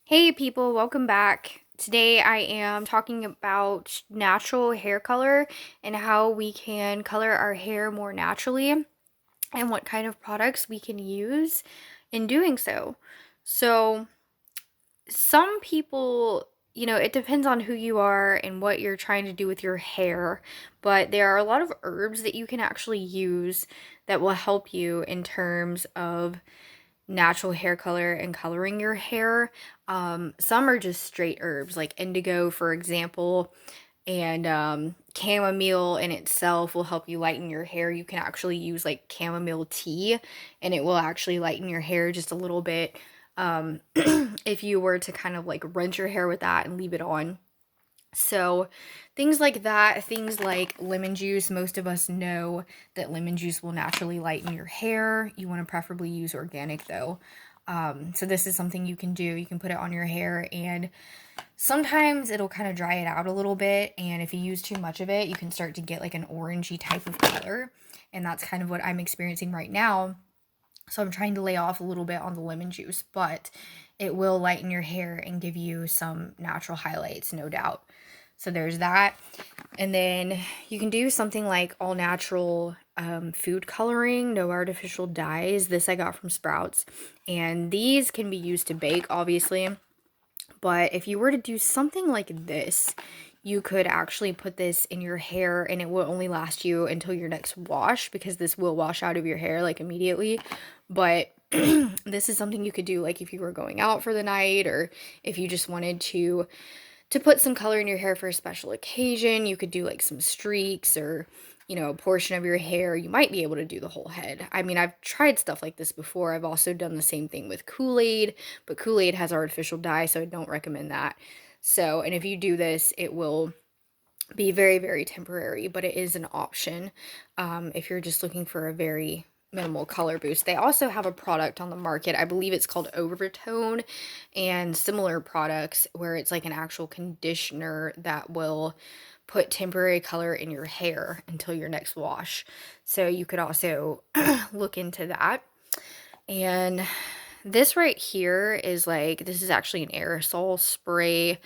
Hey people, welcome back. Today I am talking about natural hair color and how we can color our hair more naturally and what kind of products we can use in doing so. So, some people, it depends on who you are and what you're trying to do with your hair, but there are a lot of herbs that you can actually use that will help you in terms of natural hair color and coloring your hair. Some are just straight herbs, like indigo, for example, and chamomile in itself will help you lighten your hair. You can actually use like chamomile tea, and it will actually lighten your hair just a little bit. If you were to kind of like rinse your hair with that and leave it on. So, things like that, things like lemon juice, most of us know that lemon juice will naturally lighten your hair. You want to preferably use organic though. So, this is something you can do. You can put it on your hair, and sometimes it'll kind of dry it out a little bit. And if you use too much of it, you can start to get like an orangey type of color. And that's kind of what I'm experiencing right now. So, I'm trying to lay off a little bit on the lemon juice, but it will lighten your hair and give you some natural highlights, no doubt. So there's that. And then you can do something like all natural food coloring, no artificial dyes. This I got from Sprouts. And these can be used to bake, obviously. But if you were to do something like this, you could actually put this in your hair and it will only last you until your next wash because this will wash out of your hair like immediately. But this is something you could do like if you were going out for the night or if you just wanted to put some color in your hair for a special occasion. You could do like some streaks or, a portion of your hair. You might be able to do the whole head. I mean, I've tried stuff like this before. I've also done the same thing with Kool-Aid, but Kool-Aid has artificial dye, so I don't recommend that. So, and if you do this, it will be very, very temporary, but it is an option if you're just looking for a very minimal color boost. They also have a product on the market. I believe it's called Overtone and similar products where it's like an actual conditioner that will put temporary color in your hair until your next wash. So you could also look into that. And this right here is like, this is actually an aerosol spray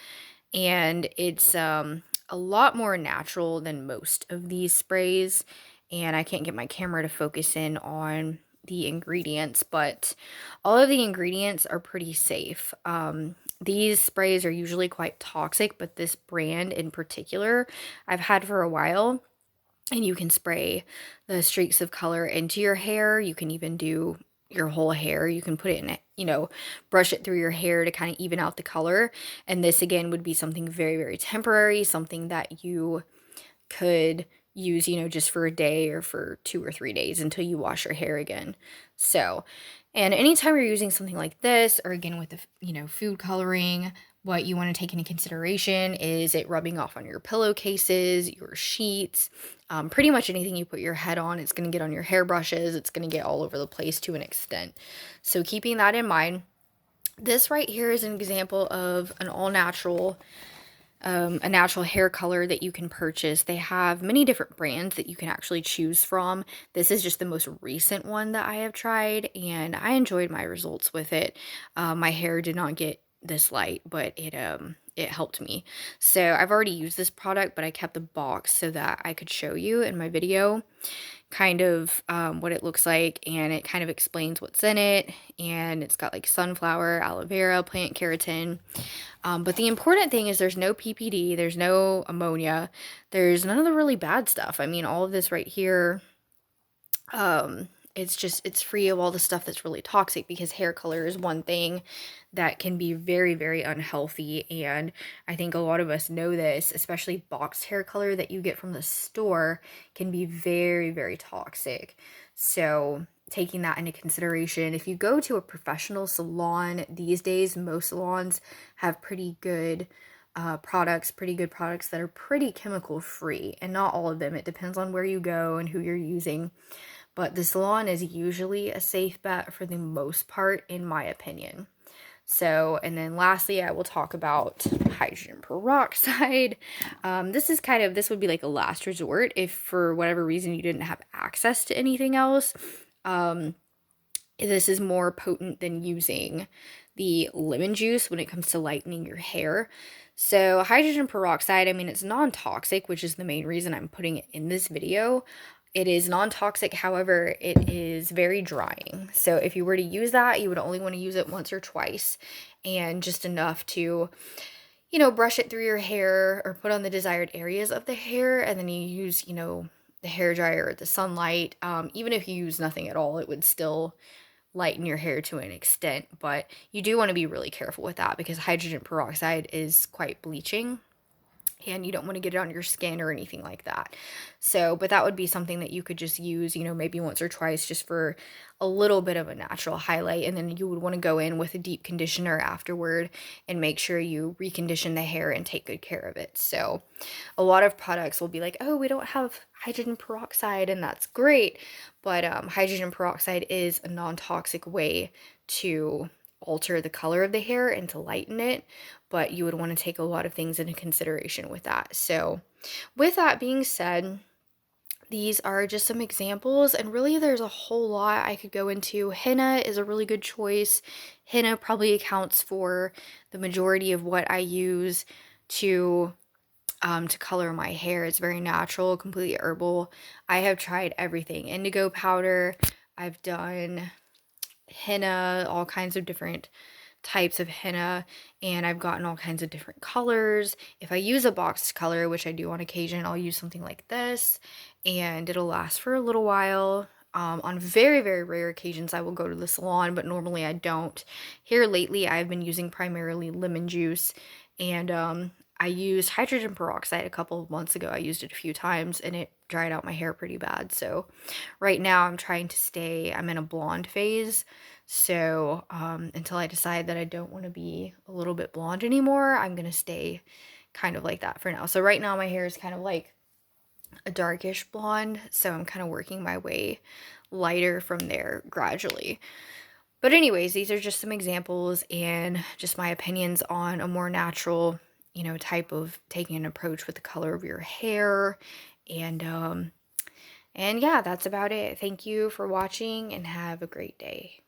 and it's a lot more natural than most of these sprays. And I can't get my camera to focus in on the ingredients, but all of the ingredients are pretty safe. These sprays are usually quite toxic, but this brand in particular, I've had for a while. And you can spray the streaks of color into your hair. You can even do your whole hair. You can put it in, brush it through your hair to kind of even out the color. And this again would be something very, very temporary, something that you could use, just for a day or for 2 or 3 days until you wash your hair again. So, and anytime you're using something like this, or again with the, food coloring, what you want to take into consideration is it rubbing off on your pillowcases, your sheets, pretty much anything you put your head on. It's going to get on your hairbrushes. It's going to get all over the place to an extent. So keeping that in mind, this right here is an example of an all natural a natural hair color that you can purchase. They have many different brands that you can actually choose from. This is just the most recent one that I have tried, and I enjoyed my results with it. My hair did not get this light, but it helped me. So I've already used this product, but I kept the box so that I could show you in my video kind of what it looks like, and it kind of explains what's in it, and it's got like sunflower, aloe vera, plant keratin, but the important thing is there's no PPD, there's no ammonia, there's none of the really bad stuff. I mean, all of this right here, it's free of all the stuff that's really toxic, because hair color is one thing that can be very, very unhealthy. And I think a lot of us know this, especially boxed hair color that you get from the store can be very, very toxic. So taking that into consideration, if you go to a professional salon these days, most salons have pretty good pretty good products that are pretty chemical free, and not all of them. It depends on where you go and who you're using. But the salon is usually a safe bet for the most part, in my opinion. So, and then lastly, I will talk about hydrogen peroxide. This would be like a last resort if for whatever reason you didn't have access to anything else. This is more potent than using the lemon juice when it comes to lightening your hair. So hydrogen peroxide, I mean, it's non-toxic, which is the main reason I'm putting it in this video. It is non-toxic, however, it is very drying. So if you were to use that, you would only want to use it once or twice, and just enough to, you know, brush it through your hair or put on the desired areas of the hair, and then you use, you know, the hair dryer or the sunlight. Even if you use nothing at all, it would still lighten your hair to an extent, but you do want to be really careful with that because hydrogen peroxide is quite bleaching and you don't want to get it on your skin or anything like that. So, but that would be something that you could just use, you know, maybe once or twice just for a little bit of a natural highlight. And then you would want to go in with a deep conditioner afterward and make sure you recondition the hair and take good care of it. So, a lot of products will be like, oh, we don't have hydrogen peroxide, and that's great. But hydrogen peroxide is a non toxic way to alter the color of the hair and to lighten it, but you would want to take a lot of things into consideration with that. So, with that being said, these are just some examples, and really there's a whole lot I could go into. Henna is a really good choice. Henna probably accounts for the majority of what I use to color my hair. It's very natural, completely herbal. I have tried everything. Indigo powder, I've done henna, all kinds of different types of henna, and I've gotten all kinds of different colors. If I use a boxed color, which I do on occasion, I'll use something like this and it'll last for a little while. On very, very rare occasions, I will go to the salon, but normally I don't. Here lately, I've been using primarily lemon juice, and I used hydrogen peroxide a couple of months ago. I used it a few times and it dried out my hair pretty bad. So right now I'm in a blonde phase. So until I decide that I don't want to be a little bit blonde anymore, I'm going to stay kind of like that for now. So right now my hair is kind of like a darkish blonde. So I'm kind of working my way lighter from there gradually. But anyways, these are just some examples and just my opinions on a more natural, you know, type of taking an approach with the color of your hair. And yeah, that's about it. Thank you for watching and have a great day.